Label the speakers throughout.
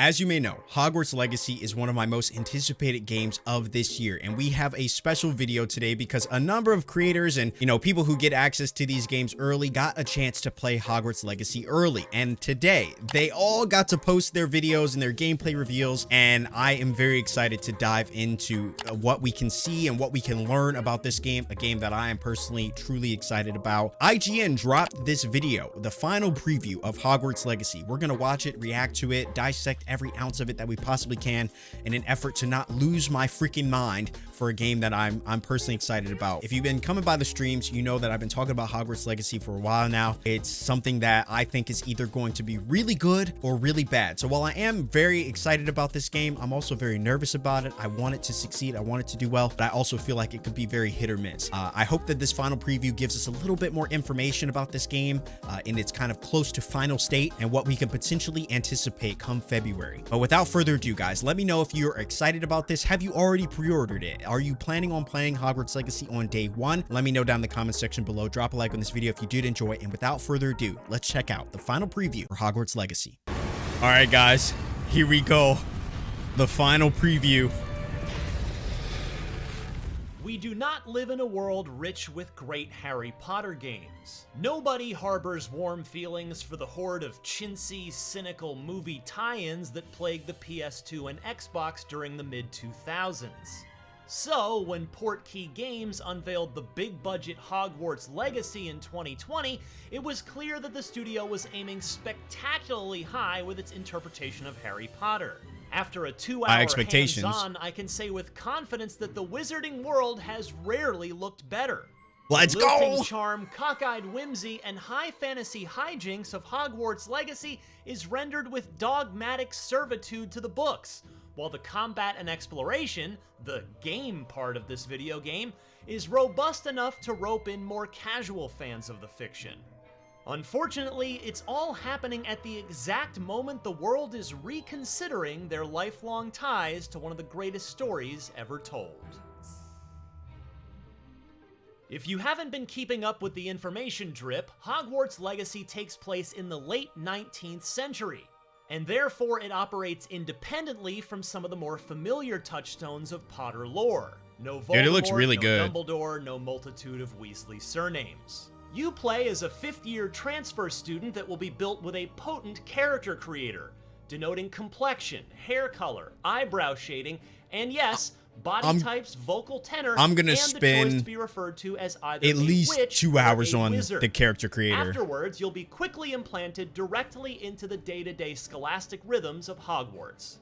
Speaker 1: As you may know, Hogwarts Legacy is one of my most anticipated games of this year, and we have a special video today because a number of creators and, people who get access to these games early got a chance to play Hogwarts Legacy early. And today, they all got to post their videos and their gameplay reveals, and I am very excited to dive into what we can see and what we can learn about this game, a game that I am personally truly excited about. IGN dropped this video, the final preview of Hogwarts Legacy. We're gonna watch it, react to it, dissect every ounce of it that we possibly can in an effort to not lose my freaking mind for a game that I'm personally excited about. If you've been coming by the streams, you know that I've been talking about Hogwarts Legacy for a while now. It's something that I think is either going to be really good or really bad. So while I am very excited about this game, I'm also very nervous about it. I want it to succeed. I want it to do well, but I also feel like it could be very hit or miss. I hope that this final preview gives us a little bit more information about this game in its kind of close to final state and what we can potentially anticipate come February. But without further ado, guys, let me know if you're excited about this. Have you already pre-ordered it? Are you planning on playing Hogwarts Legacy on day one? Let me know down in the comment section below. Drop a like on this video if you did enjoy it. And without further ado, let's check out the final preview for Hogwarts Legacy. All right, guys, here we go. The final preview.
Speaker 2: We do not live in a world rich with great Harry Potter games. Nobody harbors warm feelings for the horde of chintzy, cynical movie tie-ins that plagued the PS2 and Xbox during the mid-2000s. So, when Portkey Games unveiled the big-budget Hogwarts Legacy in 2020, it was clear that the studio was aiming spectacularly high with its interpretation of Harry Potter. After a 2-hour hands-on, I can say with confidence that the wizarding world has rarely looked better.
Speaker 1: Let's
Speaker 2: The lilting
Speaker 1: go!
Speaker 2: charm, cockeyed whimsy, and high fantasy hijinks of Hogwarts Legacy is rendered with dogmatic servitude to the books, while the combat and exploration, the game part of this video game, is robust enough to rope in more casual fans of the fiction. Unfortunately, it's all happening at the exact moment the world is reconsidering their lifelong ties to one of the greatest stories ever told. If you haven't been keeping up with the information drip, Hogwarts Legacy takes place in the late 19th century, and therefore it operates independently from some of the more familiar touchstones of Potter lore. No Voldemort,
Speaker 1: Dude, it looks really
Speaker 2: no
Speaker 1: good.
Speaker 2: Dumbledore, no multitude of Weasley surnames. You play as a fifth-year transfer student that will be built with a potent character creator, denoting complexion, hair color, eyebrow shading, and yes, body types, vocal tenor,
Speaker 1: I'm gonna
Speaker 2: and
Speaker 1: spend
Speaker 2: the choice to be referred to as either
Speaker 1: at least
Speaker 2: a witch
Speaker 1: 2 hours
Speaker 2: or a
Speaker 1: on
Speaker 2: wizard.
Speaker 1: the character creator.
Speaker 2: Afterwards, you'll be quickly implanted directly into the day-to-day scholastic rhythms of Hogwarts.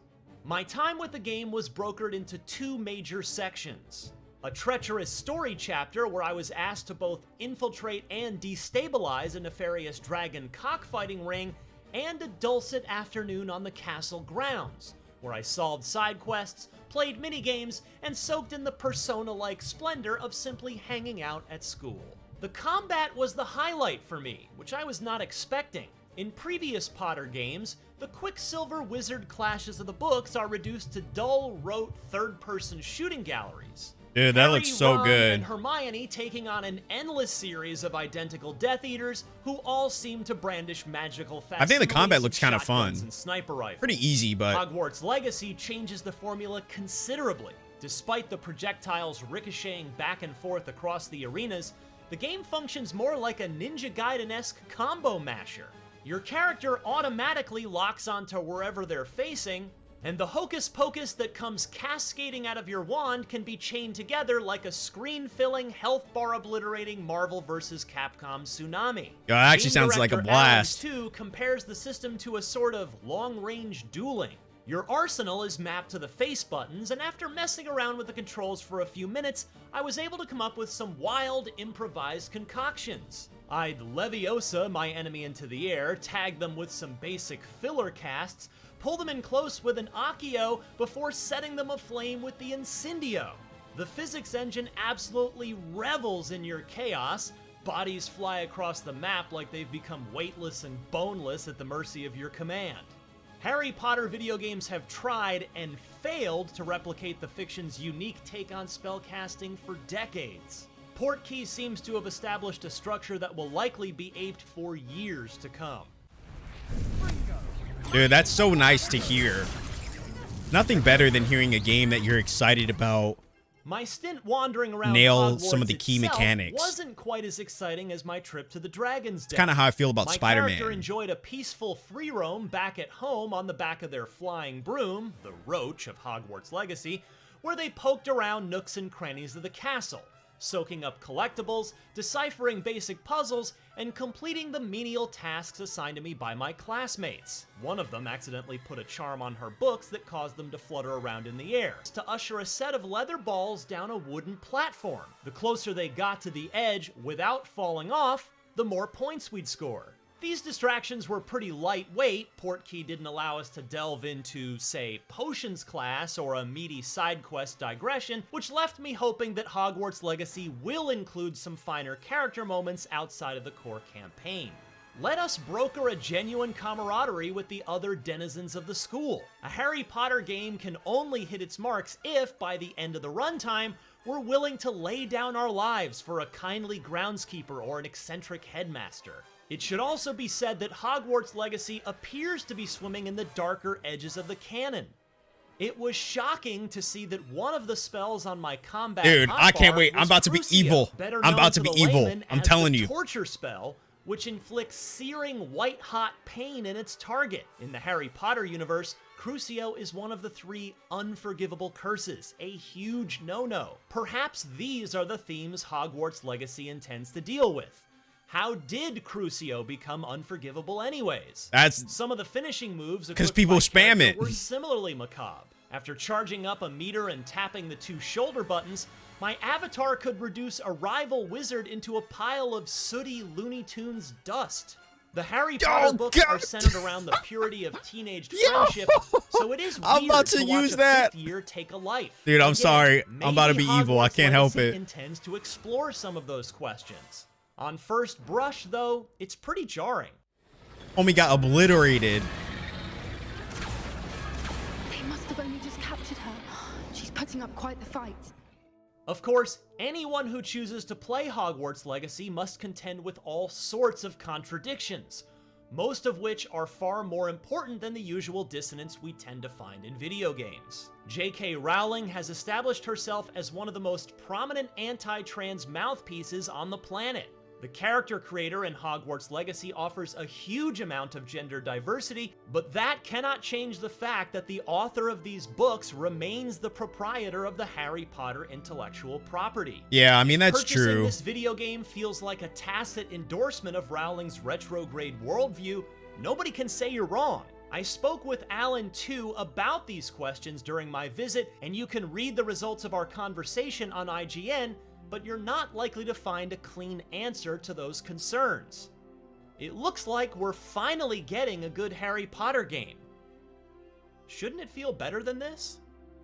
Speaker 2: My time with the game was brokered into two major sections. A treacherous story chapter where I was asked to both infiltrate and destabilize a nefarious dragon cockfighting ring, and a dulcet afternoon on the castle grounds, where I solved side quests, played minigames, and soaked in the Persona-like splendor of simply hanging out at school. The combat was the highlight for me, which I was not expecting. In previous Potter games, the Quicksilver Wizard clashes of the books are reduced to dull, rote, third-person shooting galleries.
Speaker 1: Dude, that
Speaker 2: Harry,
Speaker 1: looks so
Speaker 2: Ron,
Speaker 1: good.
Speaker 2: and Hermione taking on an endless series of identical Death Eaters who all seem to brandish magical
Speaker 1: I think the combat
Speaker 2: facsimiles
Speaker 1: looks
Speaker 2: of
Speaker 1: kind of fun.
Speaker 2: shotguns and sniper rifles.
Speaker 1: Pretty easy, but
Speaker 2: Hogwarts Legacy changes the formula considerably. Despite the projectiles ricocheting back and forth across the arenas, the game functions more like a Ninja Gaiden-esque combo masher. Your character automatically locks onto wherever they're facing, and the hocus-pocus that comes cascading out of your wand can be chained together like a screen-filling, health bar-obliterating Marvel vs. Capcom tsunami.
Speaker 1: Yo, that actually
Speaker 2: Game
Speaker 1: sounds like a
Speaker 2: director
Speaker 1: blast.
Speaker 2: Alan 2 compares the system to a sort of long-range dueling. Your arsenal is mapped to the face buttons, and after messing around with the controls for a few minutes, I was able to come up with some wild, improvised concoctions. I'd Leviosa my enemy into the air, tag them with some basic filler casts, pull them in close with an Accio before setting them aflame with the Incendio. The physics engine absolutely revels in your chaos. Bodies fly across the map like they've become weightless and boneless at the mercy of your command. Harry Potter video games have tried and failed to replicate the fiction's unique take on spellcasting for decades. Portkey seems to have established a structure that will likely be aped for years to come.
Speaker 1: Dude, that's so nice to hear. Nothing better than hearing a game that you're excited about
Speaker 2: My stint wandering around
Speaker 1: nail
Speaker 2: Hogwarts
Speaker 1: some of the key
Speaker 2: itself
Speaker 1: mechanics.
Speaker 2: wasn't quite as exciting as my trip to the Dragon's Den.
Speaker 1: It's kind of how I feel about
Speaker 2: My
Speaker 1: Spider-Man.
Speaker 2: character enjoyed a peaceful free roam back at home on the back of their flying broom, the Roach of Hogwarts Legacy, where they poked around nooks and crannies of the castle, soaking up collectibles, deciphering basic puzzles, and completing the menial tasks assigned to me by my classmates. One of them accidentally put a charm on her books that caused them to flutter around in the air, to usher a set of leather balls down a wooden platform. The closer they got to the edge without falling off, the more points we'd score. These distractions were pretty lightweight. Portkey didn't allow us to delve into, say, potions class or a meaty side quest digression, which left me hoping that Hogwarts Legacy will include some finer character moments outside of the core campaign. Let us broker a genuine camaraderie with the other denizens of the school. A Harry Potter game can only hit its marks if, by the end of the runtime, we're willing to lay down our lives for a kindly groundskeeper or an eccentric headmaster. It should also be said that Hogwarts Legacy appears to be swimming in the darker edges of the canon. It was shocking to see that one of the spells on my combat
Speaker 1: Dude,
Speaker 2: hotbar
Speaker 1: I can't wait. I'm
Speaker 2: was
Speaker 1: about to be
Speaker 2: Crucio,
Speaker 1: evil.
Speaker 2: better
Speaker 1: I'm
Speaker 2: known
Speaker 1: about to be
Speaker 2: the
Speaker 1: evil.
Speaker 2: layman
Speaker 1: I'm
Speaker 2: as
Speaker 1: telling
Speaker 2: the
Speaker 1: you.
Speaker 2: torture spell, which inflicts searing white-hot pain in its target. In the Harry Potter universe, Crucio is one of the 3 unforgivable curses, a huge no-no. Perhaps these are the themes Hogwarts Legacy intends to deal with. How did Crucio become unforgivable anyways?
Speaker 1: That's
Speaker 2: Some of the finishing moves
Speaker 1: because
Speaker 2: equipped
Speaker 1: people
Speaker 2: by
Speaker 1: spam
Speaker 2: character
Speaker 1: it.
Speaker 2: were similarly macabre. After charging up a meter and tapping the 2 shoulder buttons, my avatar could reduce a rival wizard into a pile of sooty Looney Tunes dust. The Harry Potter books are centered around the purity of teenage friendship, so it is weird
Speaker 1: I'm about to
Speaker 2: watch
Speaker 1: use
Speaker 2: a
Speaker 1: that.
Speaker 2: 5th year take a life.
Speaker 1: Dude, I'm
Speaker 2: Again,
Speaker 1: sorry. I'm about to be
Speaker 2: maybe
Speaker 1: evil. I
Speaker 2: Hogwarts
Speaker 1: can't help
Speaker 2: Legacy
Speaker 1: it.
Speaker 2: Intends to explore some of those questions. On first brush, though, it's pretty jarring.
Speaker 1: Homie got obliterated.
Speaker 3: They must have only just captured her. She's putting up quite the fight.
Speaker 2: Of course, anyone who chooses to play Hogwarts Legacy must contend with all sorts of contradictions, most of which are far more important than the usual dissonance we tend to find in video games. J.K. Rowling has established herself as one of the most prominent anti-trans mouthpieces on the planet. The character creator in Hogwarts Legacy offers a huge amount of gender diversity, but that cannot change the fact that the author of these books remains the proprietor of the Harry Potter intellectual property.
Speaker 1: Yeah, I mean, that's
Speaker 2: Purchasing
Speaker 1: true.
Speaker 2: this video game feels like a tacit endorsement of Rowling's retrograde worldview. Nobody can say you're wrong. I spoke with Alan, too, about these questions during my visit, and you can read the results of our conversation on IGN, but you're not likely to find a clean answer to those concerns. It looks like we're finally getting a good Harry Potter game. Shouldn't it feel better than this?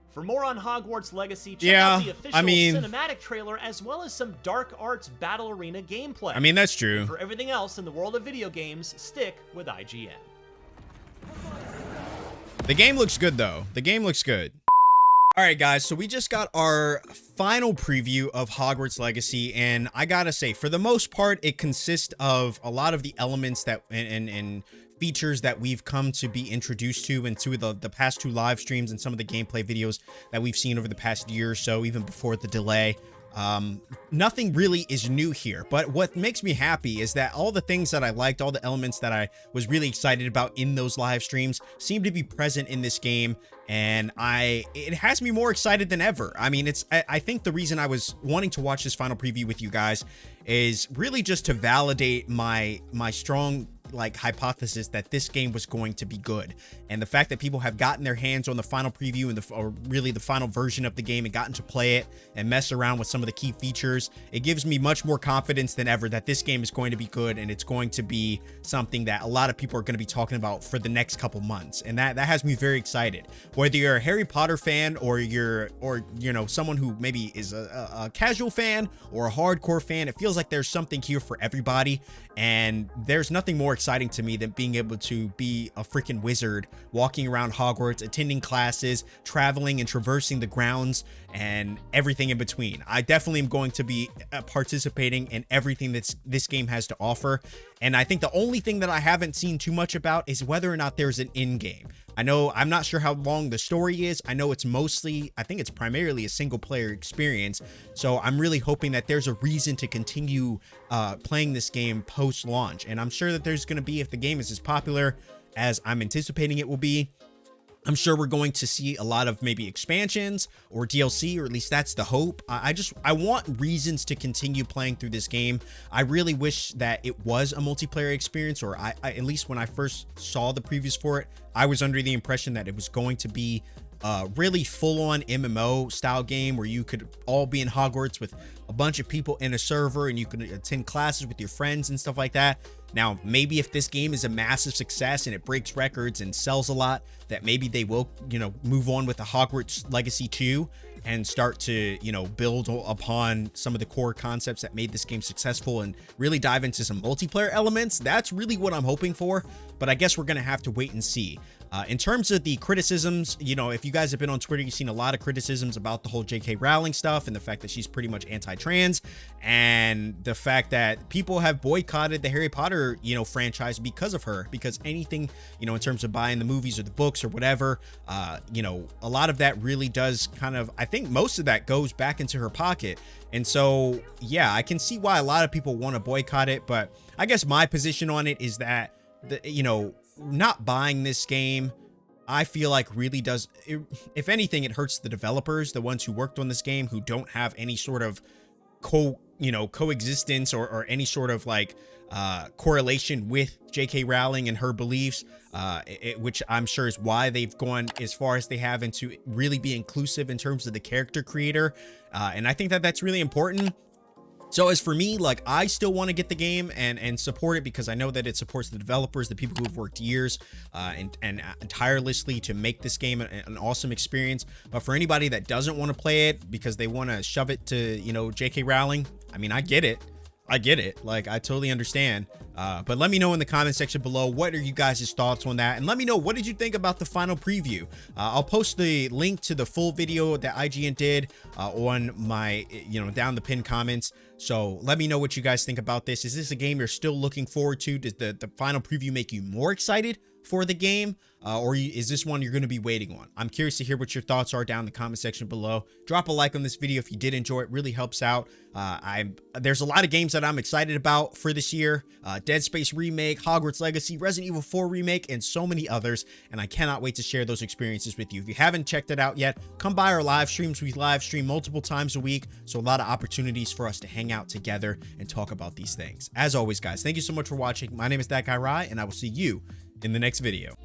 Speaker 2: For more on Hogwarts Legacy, check out the official cinematic trailer as well as some Dark Arts Battle Arena gameplay.
Speaker 1: I mean, that's true.
Speaker 2: And for everything else in the world of video games, stick with IGN.
Speaker 1: The game looks good, though. The game looks good. All right, guys, so we just got our final preview of Hogwarts Legacy, and I gotta say, for the most part, it consists of a lot of the elements that and features that we've come to be introduced to into the past 2 live streams and some of the gameplay videos that we've seen over the past year or so, even before the delay. Nothing really is new here, but what makes me happy is that all the things that I liked, all the elements that I was really excited about in those live streams seem to be present in this game, and it has me more excited than ever. I mean, I think the reason I was wanting to watch this final preview with you guys is really just to validate my strong hypothesis that this game was going to be good, and the fact that people have gotten their hands on the final preview and or really the final version of the game and gotten to play it and mess around with some of the key features, it gives me much more confidence than ever that this game is going to be good, and it's going to be something that a lot of people are going to be talking about for the next couple months, and that has me very excited. Whether you're a Harry Potter fan or you know, someone who maybe is a casual fan or a hardcore fan, it feels like there's something here for everybody, and there's nothing more exciting to me than being able to be a freaking wizard walking around Hogwarts, attending classes, traveling and traversing the grounds and everything in between. I definitely am going to be participating in everything that's this game has to offer. And I think the only thing that I haven't seen too much about is whether or not there's an end game. I'm not sure how long the story is. I know it's mostly, I think it's primarily a single player experience. So I'm really hoping that there's a reason to continue playing this game post launch. And I'm sure that there's going to be, if the game is as popular as I'm anticipating it will be, I'm sure we're going to see a lot of maybe expansions or DLC, or at least that's the hope. I want reasons to continue playing through this game. I really wish that it was a multiplayer experience, or I at least when I first saw the previews for it, I was under the impression that it was going to be a really full-on MMO style game where you could all be in Hogwarts with a bunch of people in a server and you could attend classes with your friends and stuff like that. Now, maybe if this game is a massive success and it breaks records and sells a lot, that maybe they will, move on with the Hogwarts Legacy 2 and start to, build upon some of the core concepts that made this game successful and really dive into some multiplayer elements. That's really what I'm hoping for, but I guess we're going to have to wait and see. In terms of the criticisms, if you guys have been on Twitter, you've seen a lot of criticisms about the whole J.K. Rowling stuff and the fact that she's pretty much anti-trans, and the fact that people have boycotted the Harry Potter, franchise because of her, because anything, in terms of buying the movies or the books or whatever, a lot of that really does kind of, I think most of that goes back into her pocket. And so, yeah, I can see why a lot of people want to boycott it, but I guess my position on it is that, not buying this game, I feel like really does, if anything, it hurts the developers, the ones who worked on this game, who don't have any sort of coexistence or any sort of correlation with J.K. Rowling and her beliefs, which I'm sure is why they've gone as far as they have into really be inclusive in terms of the character creator. And I think that that's really important. So as for me, I still want to get the game and support it, because I know that it supports the developers, the people who have worked years and tirelessly to make this game an awesome experience. But for anybody that doesn't want to play it because they want to shove it to, J.K. Rowling, I mean, I get it. I totally understand. But let me know in the comment section below, what are you guys' thoughts on that? And let me know, what did you think about the final preview? I'll post the link to the full video that IGN did on my, down the pinned comments. So let me know what you guys think about this. Is this a game you're still looking forward to? Does the final preview make you more excited for the game? Or is this one you're going to be waiting on? I'm curious to hear what your thoughts are down in the comment section below. Drop a like on this video if you did enjoy it. Really helps out. There's a lot of games that I'm excited about for this year. Dead Space Remake, Hogwarts Legacy, Resident Evil 4 Remake, and so many others. And I cannot wait to share those experiences with you. If you haven't checked it out yet, come by our live streams. We live stream multiple times a week. So a lot of opportunities for us to hang out together and talk about these things. As always, guys, thank you so much for watching. My name is That Guy Rye, and I will see you in the next video.